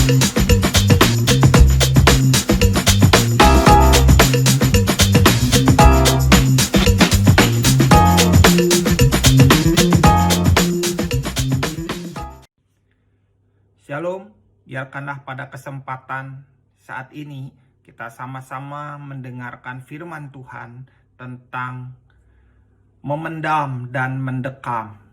Shalom, biarkanlah pada kesempatan saat ini kita sama-sama mendengarkan firman Tuhan tentang memendam dan mendekam.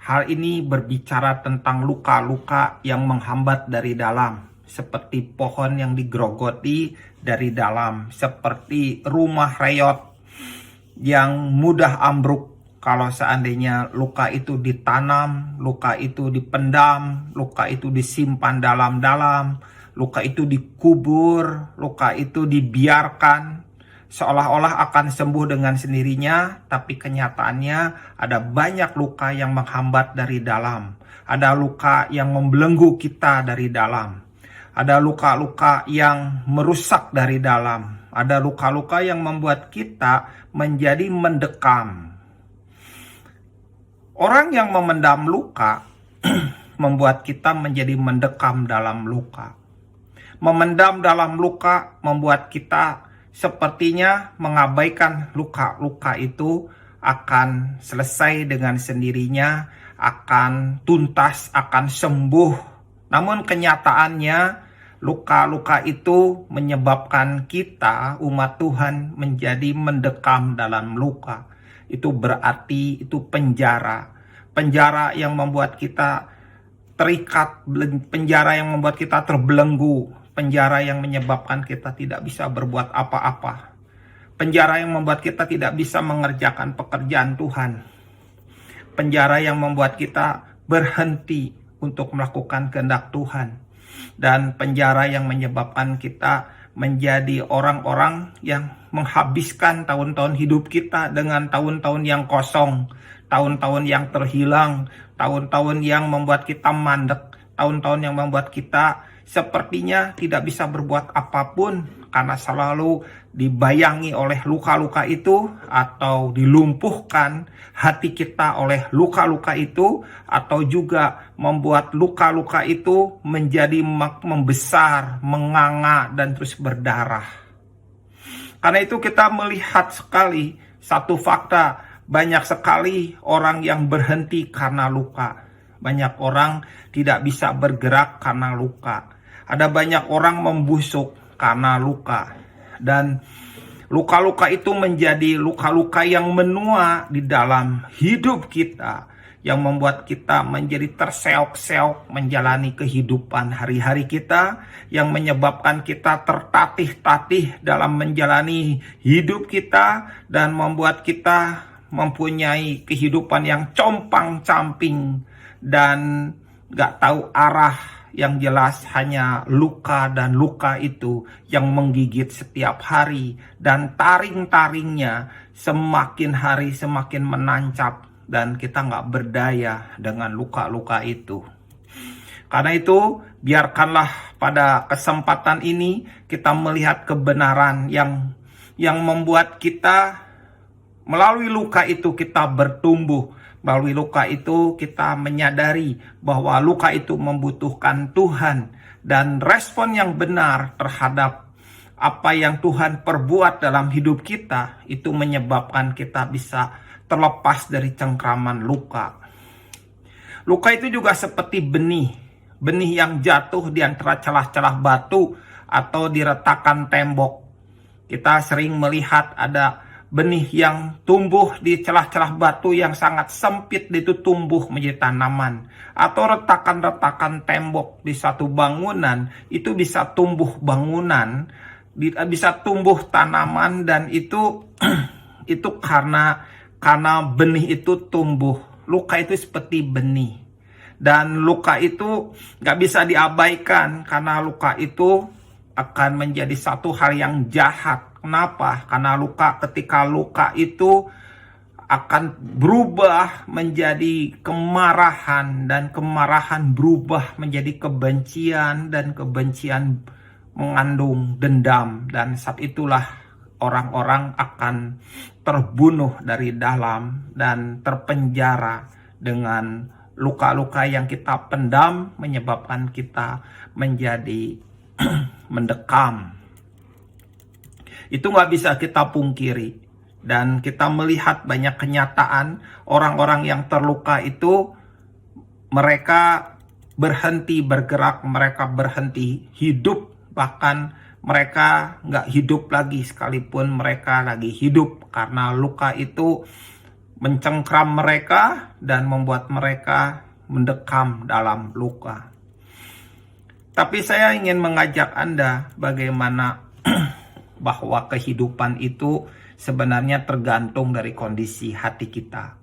Hal ini berbicara tentang luka-luka yang menghambat dari dalam, seperti pohon yang digerogoti dari dalam, seperti rumah reyot yang mudah ambruk. Kalau seandainya luka itu ditanam, luka itu dipendam, luka itu disimpan dalam-dalam, luka itu dikubur, luka itu dibiarkan, seolah-olah akan sembuh dengan sendirinya, tapi kenyataannya ada banyak luka yang menghambat dari dalam. Ada luka yang membelenggu kita dari dalam. Ada luka-luka yang merusak dari dalam. Ada luka-luka yang membuat kita menjadi mendekam. Orang yang memendam luka membuat kita menjadi mendekam dalam luka. Memendam dalam luka membuat kita sepertinya mengabaikan luka-luka itu akan selesai dengan sendirinya, akan tuntas, akan sembuh. Namun kenyataannya luka-luka itu menyebabkan kita, umat Tuhan, menjadi mendekam dalam luka. Itu berarti itu penjara. Penjara yang membuat kita terikat, penjara yang membuat kita terbelenggu, penjara yang menyebabkan kita tidak bisa berbuat apa-apa, penjara yang membuat kita tidak bisa mengerjakan pekerjaan Tuhan, penjara yang membuat kita berhenti untuk melakukan kehendak Tuhan, dan penjara yang menyebabkan kita menjadi orang-orang yang menghabiskan tahun-tahun hidup kita dengan tahun-tahun yang kosong, tahun-tahun yang terhilang, tahun-tahun yang membuat kita mandek, tahun-tahun yang membuat kita sepertinya tidak bisa berbuat apapun karena selalu dibayangi oleh luka-luka itu, atau dilumpuhkan hati kita oleh luka-luka itu, atau juga membuat luka-luka itu menjadi membesar, menganga, dan terus berdarah. Karena itu kita melihat sekali satu fakta, banyak sekali orang yang berhenti karena luka. Banyak orang tidak bisa bergerak karena luka. Ada banyak orang membusuk karena luka. Dan luka-luka itu menjadi luka-luka yang menua di dalam hidup kita, yang membuat kita menjadi terseok-seok menjalani kehidupan hari-hari kita, yang menyebabkan kita tertatih-tatih dalam menjalani hidup kita, dan membuat kita mempunyai kehidupan yang compang-camping dan gak tahu arah. Yang jelas hanya luka, dan luka itu yang menggigit setiap hari, dan taring-taringnya semakin hari semakin menancap, dan kita gak berdaya dengan luka-luka itu. Karena itu biarkanlah pada kesempatan ini kita melihat kebenaran yang membuat kita, melalui luka itu kita bertumbuh. Melalui luka itu kita menyadari bahwa luka itu membutuhkan Tuhan, dan respon yang benar terhadap apa yang Tuhan perbuat dalam hidup kita itu menyebabkan kita bisa terlepas dari cengkraman luka. Luka itu juga seperti benih yang jatuh di antara celah-celah batu atau di retakan tembok. Kita sering melihat ada benih yang tumbuh di celah-celah batu yang sangat sempit, itu tumbuh menjadi tanaman. Atau retakan-retakan tembok di satu bangunan, itu bisa tumbuh bangunan, bisa tumbuh tanaman, dan itu karena benih itu tumbuh. Luka itu seperti benih. Dan luka itu gak bisa diabaikan, karena luka itu akan menjadi satu hal yang jahat. Kenapa? Karena ketika luka itu akan berubah menjadi kemarahan, dan kemarahan berubah menjadi kebencian, dan kebencian mengandung dendam, dan saat itulah orang-orang akan terbunuh dari dalam dan terpenjara dengan luka-luka yang kita pendam menyebabkan kita menjadi mendekam. Itu nggak bisa kita pungkiri. Dan kita melihat banyak kenyataan orang-orang yang terluka itu mereka berhenti bergerak, mereka berhenti hidup, bahkan mereka nggak hidup lagi sekalipun mereka lagi hidup, karena luka itu mencengkram mereka dan membuat mereka mendekam dalam luka. Tapi saya ingin mengajak Anda bagaimana bahwa kehidupan itu sebenarnya tergantung dari kondisi hati kita.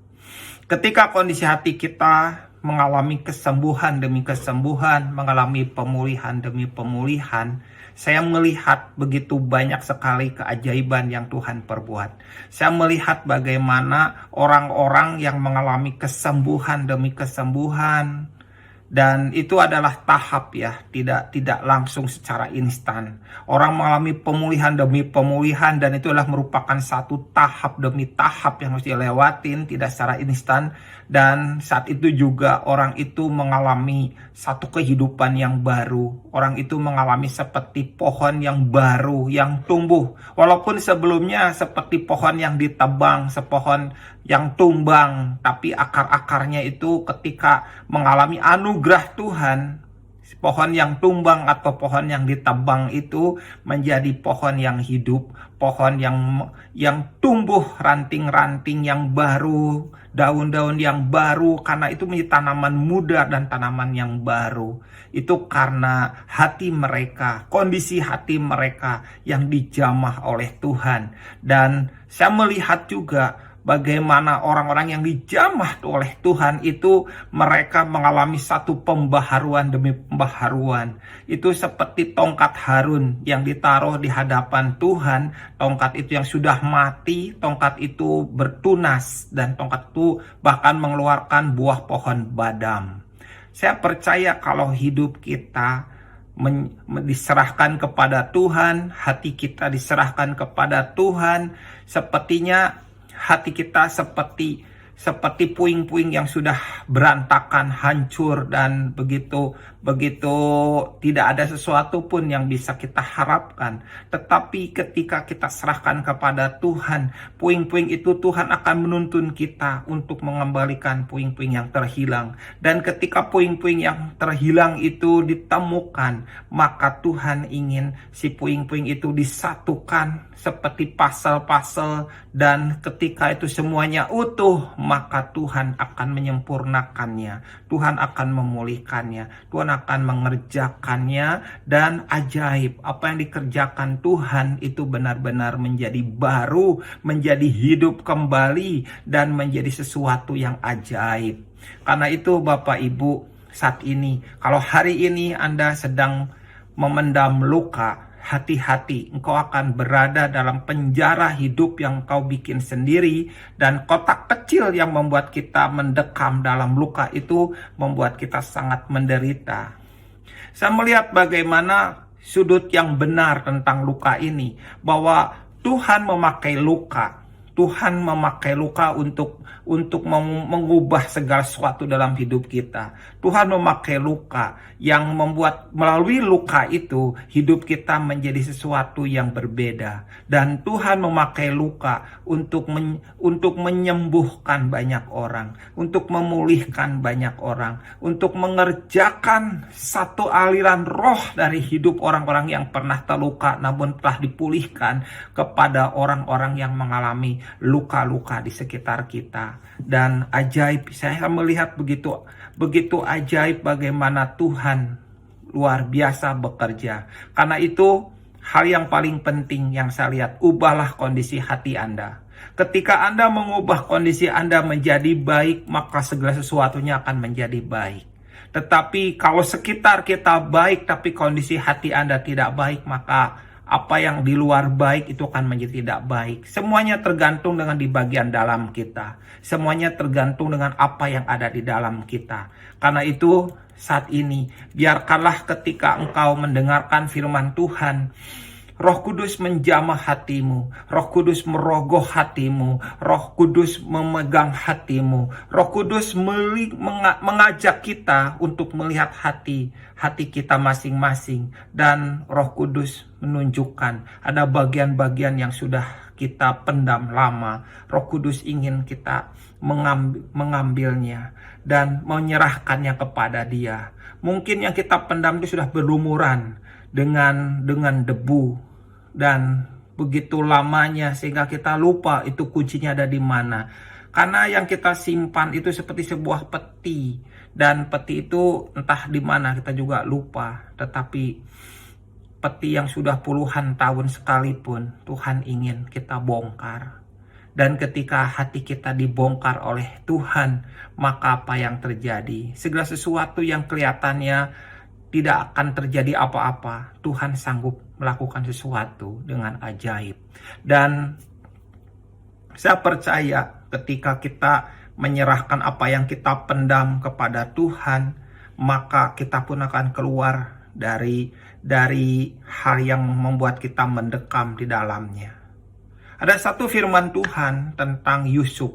Ketika kondisi hati kita mengalami kesembuhan demi kesembuhan, mengalami pemulihan demi pemulihan, saya melihat begitu banyak sekali keajaiban yang Tuhan perbuat. Saya melihat bagaimana orang-orang yang mengalami kesembuhan demi kesembuhan, dan itu adalah tahap ya, tidak langsung secara instan. Orang mengalami pemulihan demi pemulihan, dan itu adalah merupakan satu tahap demi tahap yang harus dilewatin, tidak secara instan. Dan saat itu juga orang itu mengalami satu kehidupan yang baru. Orang itu mengalami seperti pohon yang baru, yang tumbuh. Walaupun sebelumnya seperti pohon yang ditebang, sepohon yang tumbang, tapi akar-akarnya itu ketika mengalami anugerah Tuhan, pohon yang tumbang atau pohon yang ditebang itu menjadi pohon yang hidup, pohon yang tumbuh ranting-ranting yang baru, daun-daun yang baru, karena itu menjadi tanaman muda dan tanaman yang baru. Itu karena hati mereka, kondisi hati mereka yang dijamah oleh Tuhan. Dan saya melihat juga bagaimana orang-orang yang dijamah oleh Tuhan itu mereka mengalami satu pembaharuan demi pembaharuan. Itu seperti tongkat Harun yang ditaruh di hadapan Tuhan. Tongkat itu yang sudah mati, tongkat itu bertunas, dan tongkat itu bahkan mengeluarkan buah pohon badam. Saya percaya kalau hidup kita diserahkan kepada Tuhan, hati kita diserahkan kepada Tuhan, sepertinya hati kita seperti puing-puing yang sudah berantakan, hancur, dan begitu tidak ada sesuatu pun yang bisa kita harapkan. Tetapi ketika kita serahkan kepada Tuhan, puing-puing itu Tuhan akan menuntun kita untuk mengembalikan puing-puing yang terhilang. Dan ketika puing-puing yang terhilang itu ditemukan, maka Tuhan ingin si puing-puing itu disatukan seperti pasal-pasal, dan ketika itu semuanya utuh, maka Tuhan akan menyempurnakannya, Tuhan akan memulihkannya, Tuhan akan mengerjakannya, dan ajaib apa yang dikerjakan Tuhan itu benar-benar menjadi baru, menjadi hidup kembali, dan menjadi sesuatu yang ajaib. Karena itu Bapak Ibu, saat ini kalau hari ini Anda sedang memendam luka, hati-hati, engkau akan berada dalam penjara hidup yang kau bikin sendiri, dan kotak kecil yang membuat kita mendekam dalam luka itu membuat kita sangat menderita. Saya melihat bagaimana sudut yang benar tentang luka ini, bahwa Tuhan memakai luka. Tuhan memakai luka untuk mengubah segala sesuatu dalam hidup kita. Tuhan memakai luka yang membuat melalui luka itu hidup kita menjadi sesuatu yang berbeda. Dan Tuhan memakai luka untuk menyembuhkan banyak orang, untuk memulihkan banyak orang, untuk mengerjakan satu aliran roh dari hidup orang-orang yang pernah terluka namun telah dipulihkan kepada orang-orang yang mengalami luka-luka di sekitar kita. Dan ajaib, saya melihat begitu ajaib bagaimana Tuhan luar biasa bekerja. Karena itu hal yang paling penting yang saya lihat, ubahlah kondisi hati Anda. Ketika Anda mengubah kondisi Anda menjadi baik, maka segala sesuatunya akan menjadi baik. Tetapi kalau sekitar kita baik tapi kondisi hati Anda tidak baik, maka apa yang di luar baik itu akan menjadi tidak baik. Semuanya tergantung dengan di bagian dalam kita. Semuanya tergantung dengan apa yang ada di dalam kita. Karena itu saat ini biarkanlah ketika engkau mendengarkan firman Tuhan, Roh Kudus menjamah hatimu, Roh Kudus merogoh hatimu, Roh Kudus memegang hatimu, Roh Kudus mengajak kita untuk melihat hati kita masing-masing, dan Roh Kudus menunjukkan ada bagian-bagian yang sudah kita pendam lama. Roh Kudus ingin kita mengambilnya dan menyerahkannya kepada Dia. Mungkin yang kita pendam itu sudah berlumuran dengan debu dan begitu lamanya sehingga kita lupa itu kuncinya ada di mana. Karena yang kita simpan itu seperti sebuah peti, dan peti itu entah di mana kita juga lupa. Tetapi peti yang sudah puluhan tahun sekalipun Tuhan ingin kita bongkar. Dan ketika hati kita dibongkar oleh Tuhan, maka apa yang terjadi? Segala sesuatu yang kelihatannya tidak akan terjadi apa-apa, Tuhan sanggup melakukan sesuatu dengan ajaib. Dan saya percaya ketika kita menyerahkan apa yang kita pendam kepada Tuhan, maka kita pun akan keluar dari hal yang membuat kita mendekam di dalamnya. Ada satu firman Tuhan tentang Yusuf.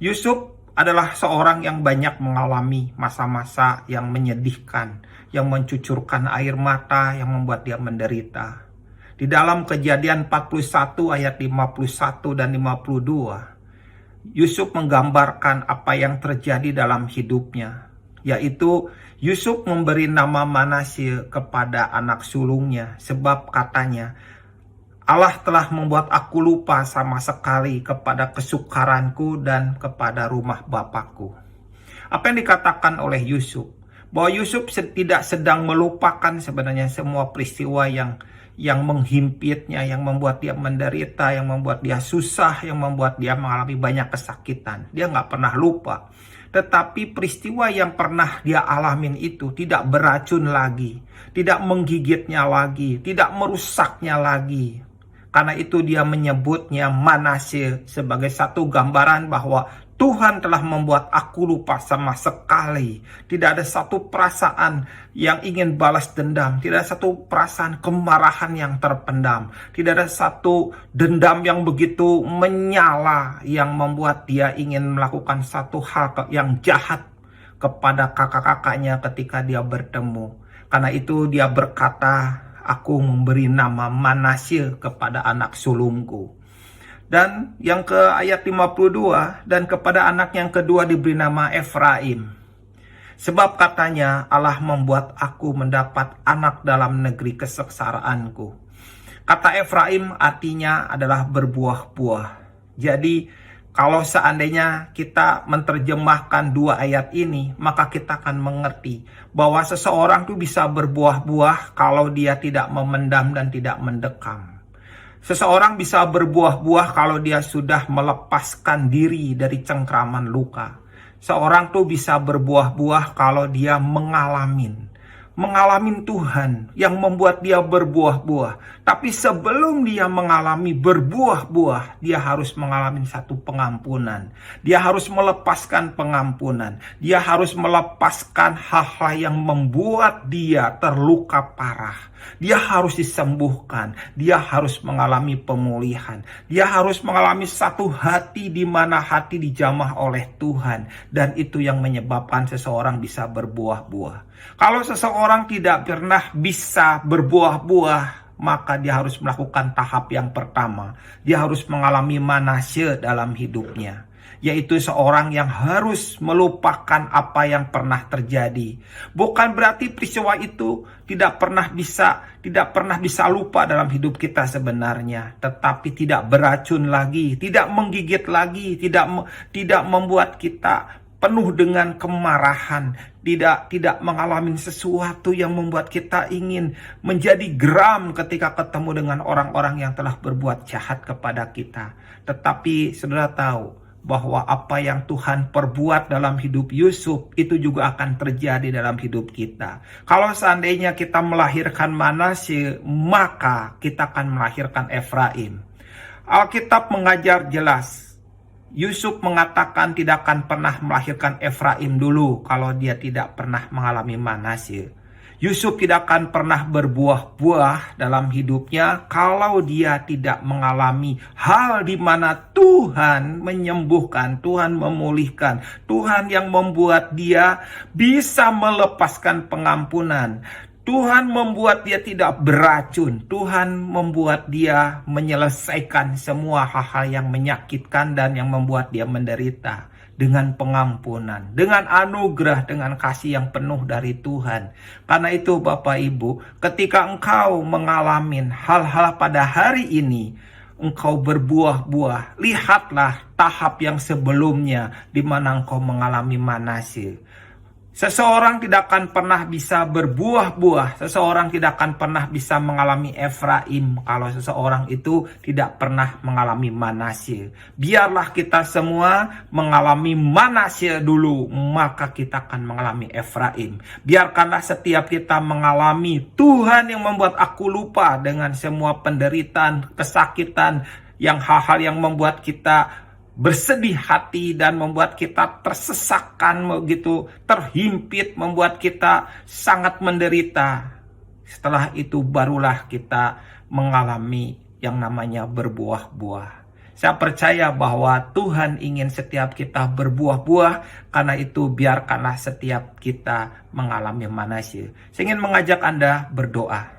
Yusuf adalah seorang yang banyak mengalami masa-masa yang menyedihkan, yang mencucurkan air mata, yang membuat dia menderita. Di dalam Kejadian 41 ayat 51 dan 52, Yusuf menggambarkan apa yang terjadi dalam hidupnya, yaitu Yusuf memberi nama Manasye kepada anak sulungnya, sebab katanya, Allah telah membuat aku lupa sama sekali kepada kesukaranku dan kepada rumah bapakku. Apa yang dikatakan oleh Yusuf? Bahwa Yusuf tidak sedang melupakan sebenarnya semua peristiwa yang menghimpitnya, yang membuat dia menderita, yang membuat dia susah, yang membuat dia mengalami banyak kesakitan. Dia nggak pernah lupa. Tetapi peristiwa yang pernah dia alamin itu tidak beracun lagi, tidak menggigitnya lagi, tidak merusaknya lagi. Karena itu dia menyebutnya Manasye sebagai satu gambaran bahwa Tuhan telah membuat aku lupa sama sekali. Tidak ada satu perasaan yang ingin balas dendam. Tidak ada satu perasaan kemarahan yang terpendam. Tidak ada satu dendam yang begitu menyala yang membuat dia ingin melakukan satu hal yang jahat kepada kakak-kakaknya ketika dia bertemu. Karena itu dia berkata, aku memberi nama Manasye kepada anak sulungku. Dan yang ke ayat 52, dan kepada anak yang kedua diberi nama Efraim. Sebab katanya, Allah membuat aku mendapat anak dalam negeri kesengsaraanku. Kata Efraim artinya adalah berbuah-buah. Jadi kalau seandainya kita menerjemahkan dua ayat ini, maka kita akan mengerti bahwa seseorang itu bisa berbuah-buah kalau dia tidak memendam dan tidak mendekam. Seseorang bisa berbuah-buah kalau dia sudah melepaskan diri dari cengkraman luka. Seorang tuh bisa berbuah-buah kalau dia mengalami Tuhan yang membuat dia berbuah-buah. Tapi sebelum dia mengalami berbuah-buah, dia harus mengalami satu pengampunan. Dia harus melepaskan pengampunan. Dia harus melepaskan hal-hal yang membuat dia terluka parah. Dia harus disembuhkan. Dia harus mengalami pemulihan. Dia harus mengalami satu hati di mana hati dijamah oleh Tuhan. Dan itu yang menyebabkan seseorang bisa berbuah-buah. Kalau seseorang tidak pernah bisa berbuah-buah, maka dia harus melakukan tahap yang pertama. Dia harus mengalami Manasye dalam hidupnya, yaitu seorang yang harus melupakan apa yang pernah terjadi. Bukan berarti peristiwa itu tidak pernah bisa lupa dalam hidup kita sebenarnya, tetapi tidak beracun lagi, tidak menggigit lagi, tidak membuat kita penuh dengan kemarahan, tidak mengalami sesuatu yang membuat kita ingin menjadi geram ketika ketemu dengan orang-orang yang telah berbuat jahat kepada kita. Tetapi saudara tahu bahwa apa yang Tuhan perbuat dalam hidup Yusuf itu juga akan terjadi dalam hidup kita. Kalau seandainya kita melahirkan Manasye, maka kita akan melahirkan Efraim. Alkitab mengajar jelas, Yusuf mengatakan tidak akan pernah melahirkan Efraim dulu kalau dia tidak pernah mengalami Manasye. Yusuf tidak akan pernah berbuah-buah dalam hidupnya kalau dia tidak mengalami hal di mana Tuhan menyembuhkan, Tuhan memulihkan, Tuhan yang membuat dia bisa melepaskan pengampunan. Tuhan membuat dia tidak beracun. Tuhan membuat dia menyelesaikan semua hal-hal yang menyakitkan dan yang membuat dia menderita. Dengan pengampunan, dengan anugerah, dengan kasih yang penuh dari Tuhan. Karena itu Bapak Ibu, ketika engkau mengalami hal-hal pada hari ini, engkau berbuah-buah, lihatlah tahap yang sebelumnya di mana engkau mengalami Manasye. Seseorang tidak akan pernah bisa berbuah-buah, seseorang tidak akan pernah bisa mengalami Efraim kalau seseorang itu tidak pernah mengalami Manasye. Biarlah kita semua mengalami Manasye dulu, maka kita akan mengalami Efraim. Biarkanlah setiap kita mengalami Tuhan yang membuat aku lupa dengan semua penderitaan, kesakitan, yang hal-hal yang membuat kita bersedih hati dan membuat kita tersesakkan, begitu terhimpit, membuat kita sangat menderita. Setelah itu barulah kita mengalami yang namanya berbuah-buah. Saya percaya bahwa Tuhan ingin setiap kita berbuah-buah, karena itu biarkanlah setiap kita mengalami Manasye. Saya ingin mengajak Anda berdoa.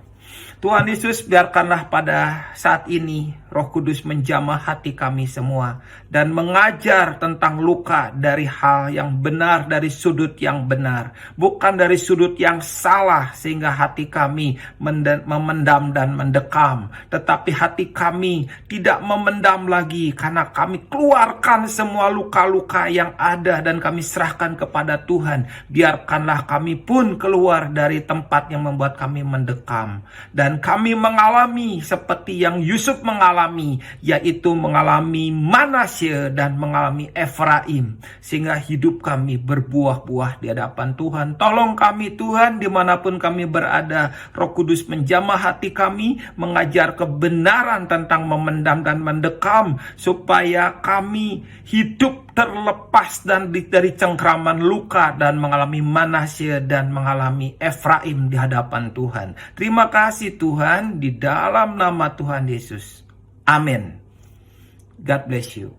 Tuhan Yesus, biarkanlah pada saat ini Roh Kudus menjamah hati kami semua dan mengajar tentang luka dari hal yang benar, dari sudut yang benar, bukan dari sudut yang salah sehingga hati kami memendam dan mendekam, tetapi hati kami tidak memendam lagi karena kami keluarkan semua luka-luka yang ada dan kami serahkan kepada Tuhan. Biarkanlah kami pun keluar dari tempat yang membuat kami mendekam dan kami mengalami seperti yang Yusuf mengalami, yaitu mengalami Manasye dan mengalami Efraim, sehingga hidup kami berbuah-buah di hadapan Tuhan. Tolong kami Tuhan, dimanapun kami berada. Roh Kudus menjamah hati kami, mengajar kebenaran tentang memendam dan mendekam, supaya kami hidup terlepas dan dari cengkraman luka dan mengalami Manasye dan mengalami Efraim di hadapan Tuhan. Terima kasih Tuhan, di dalam nama Tuhan Yesus. Amin. God bless you.